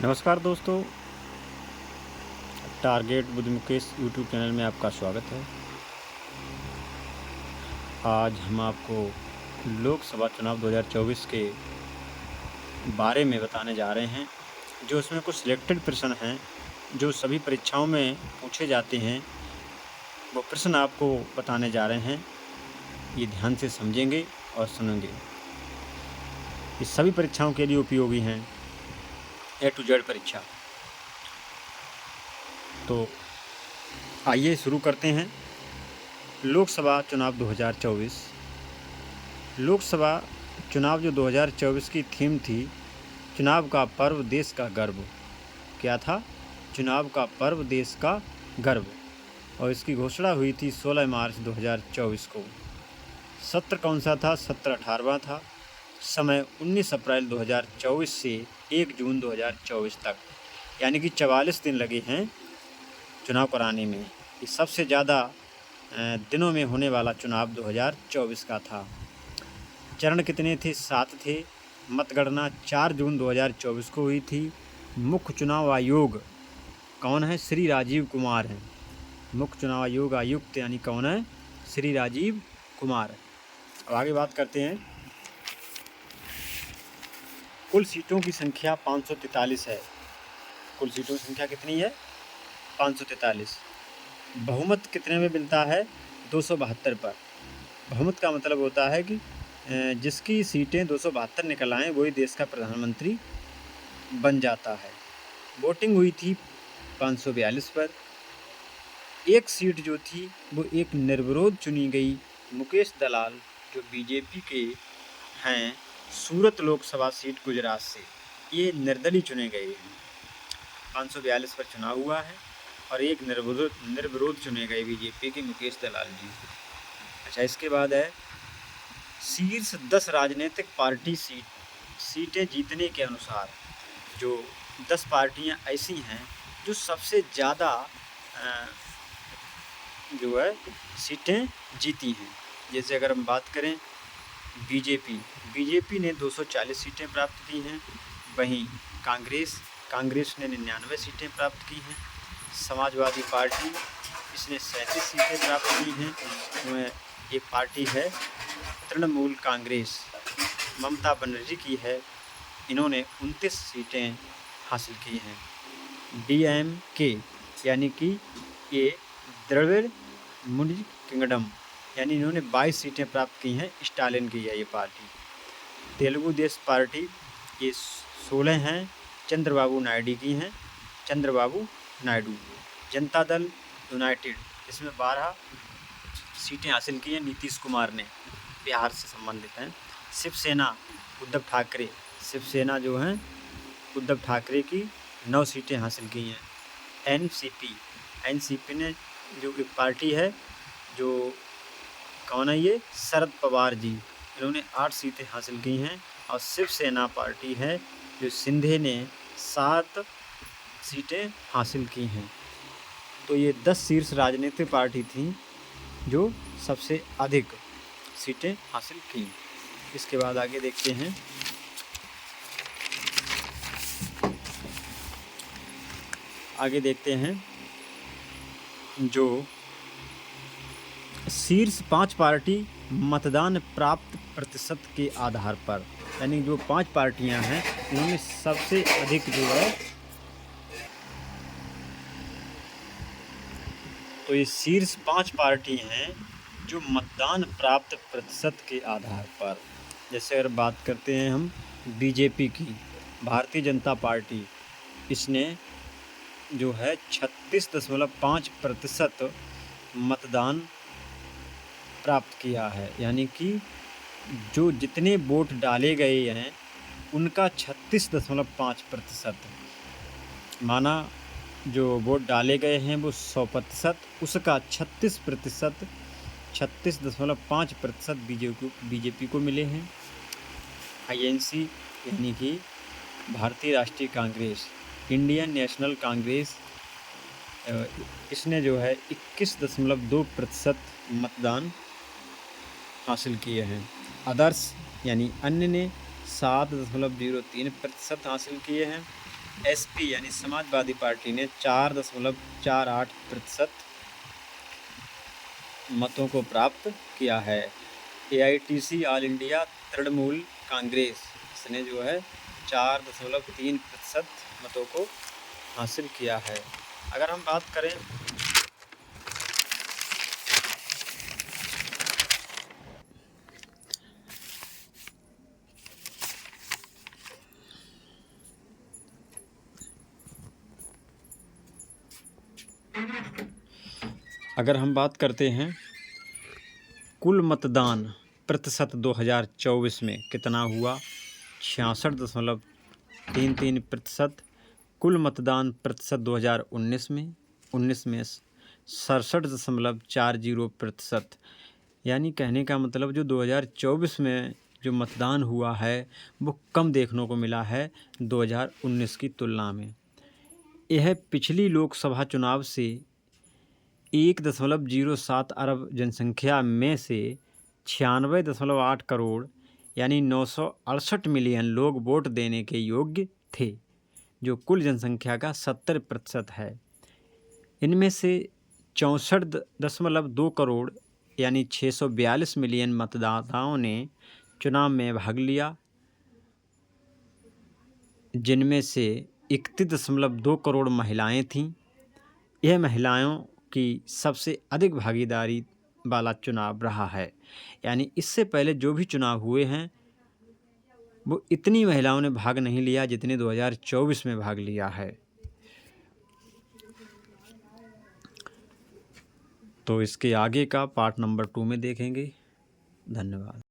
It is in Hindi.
नमस्कार दोस्तों, target Buddha Mukesh YouTube channel में आपका स्वागत है। आज हम आपको लोकसभा चुनाव 2024 के बारे में बताने जा रहे हैं। जो उसमें कुछ सिलेक्टेड प्रश्न हैं जो सभी परीक्षाओं में पूछे जाते हैं, वो प्रश्न आपको बताने जा रहे हैं। ये ध्यान से समझेंगे और सुनेंगे। ये सभी परीक्षाओं के लिए उपयोगी हैं, A to Z परीक्षा। तो आइए शुरू करते हैं। लोकसभा चुनाव 2024। लोकसभा चुनाव जो 2024 की थीम थी, चुनाव का पर्व देश का गर्व। क्या था? चुनाव का पर्व देश का गर्व। और इसकी घोषणा हुई थी 16 मार्च 2024 को। सत्र कौन सा था? सत्र 18वां था। समय 19 अप्रैल 2024 से 1 जून 2024 तक, यानी कि 44 दिन लगे हैं चुनाव कराने में। ये सबसे ज़्यादा दिनों में होने वाला चुनाव 2024 का था। चरण कितने थे? 7 थे। मतगणना 4 जून 2024 को हुई थी। मुख्य चुनाव आयोग कौन है? श्री राजीव कुमार हैं। मुख्य चुनाव आयोग आयुक्त यानी कौन है? श्री राजीव कुमार। अब आगे बात करते हैं। कुल सीटों की संख्या 543 है। कुल सीटों की संख्या कितनी है? 543। बहुमत कितने में मिलता है? 272 पर। बहुमत का मतलब होता है कि जिसकी सीटें 272 निकल आएँ वही देश का प्रधानमंत्री बन जाता है। वोटिंग हुई थी 542 पर। एक सीट जो थी वो एक निर्विरोध चुनी गई। मुकेश दलाल जो बीजेपी के हैं, सूरत लोकसभा सीट गुजरात से, ये निर्दलीय चुने गए हैं। 542 पर चुनाव हुआ है और एक निर्विरोध चुने गए बीजेपी के मुकेश दलाल जी। अच्छा, इसके बाद है शीर्ष 10 राजनीतिक पार्टी सीटें जीतने के अनुसार। जो 10 पार्टियां ऐसी हैं जो सबसे ज़्यादा जो है सीटें जीती हैं। जैसे अगर हम बात करें बीजेपी ने 240 सीटें प्राप्त की हैं। वहीं कांग्रेस ने 99 सीटें प्राप्त की हैं। समाजवादी पार्टी, इसने 37 सीटें प्राप्त की हैं। वह एक पार्टी है तृणमूल कांग्रेस, ममता बनर्जी की है, इन्होंने 29 सीटें हासिल की हैं। DMK यानी कि ये द्रविड़ मुनेत्र किंगडम, यानी इन्होंने 22 सीटें प्राप्त की हैं। स्टालिन की है ये पार्टी। तेलुगु देश पार्टी, ये 16 हैं, चंद्रबाबू नायडू की हैं। चंद्रबाबू नायडू। जनता दल यूनाइटेड, इसमें 12 सीटें हासिल की हैं नीतीश कुमार ने, बिहार से संबंधित हैं। शिवसेना उद्धव ठाकरे, शिवसेना जो हैं उद्धव ठाकरे की 9 सीटें हासिल की हैं। एनसीपी ने जो एक पार्टी है, जो कौन है ये? शरद पवार जी, इन्होंने 8 सीटें हासिल की हैं। और शिवसेना पार्टी है जो सिंधे ने 7 सीटें हासिल की हैं। तो ये 10 शीर्ष राजनीतिक पार्टी थी जो सबसे अधिक सीटें हासिल की। इसके बाद आगे देखते हैं। जो शीर्ष 5 पार्टी मतदान प्राप्त प्रतिशत के आधार पर, यानी जो 5 पार्टियां हैं उनमें सबसे अधिक जो है, तो ये शीर्ष 5 पार्टी हैं जो मतदान प्राप्त प्रतिशत के आधार पर। जैसे अगर बात करते हैं हम बीजेपी की, भारतीय जनता पार्टी, इसने जो है 36.5% मतदान प्राप्त किया है। यानी कि जो जितने वोट डाले गए हैं उनका 36.5% माना। जो वोट डाले गए हैं वो 100%, उसका 36.5% बीजेपी को मिले हैं। INC यानी कि भारतीय राष्ट्रीय कांग्रेस, इंडियन नेशनल कांग्रेस, इसने जो है 21.2% मतदान हासिल किए हैं। अदर्स यानी अन्य ने 7.03% हासिल किए हैं। एसपी यानी समाजवादी पार्टी ने 4.48% मतों को प्राप्त किया है। AITC all India Trinamool Congress इसने जो है 4.3% मतों को हासिल किया है। अगर हम बात करें करते हैं कुल मतदान प्रतिशत 2024 में कितना हुआ, 66.33%। कुल मतदान प्रतिशत 2019 में 67.40%। यानी कहने का मतलब जो 2024 में जो मतदान हुआ है वो कम देखने को मिला है 2019 की तुलना में। यह पिछली लोकसभा चुनाव से 1.07 अरब जनसंख्या में से 96.8 करोड़ यानी 968 मिलियन लोग वोट देने के योग्य थे, जो कुल जनसंख्या का 70% है। इनमें से 64.2 करोड़ यानी 642 मिलियन मतदाताओं ने चुनाव में भाग लिया, जिनमें से 31.2 करोड़ महिलाएं थीं। यह महिलाओं की सबसे अधिक भागीदारी वाला चुनाव रहा है। यानी इससे पहले जो भी चुनाव हुए हैं वो इतनी महिलाओं ने भाग नहीं लिया जितने 2024 में भाग लिया है। तो इसके आगे का पार्ट नंबर 2 में देखेंगे। धन्यवाद।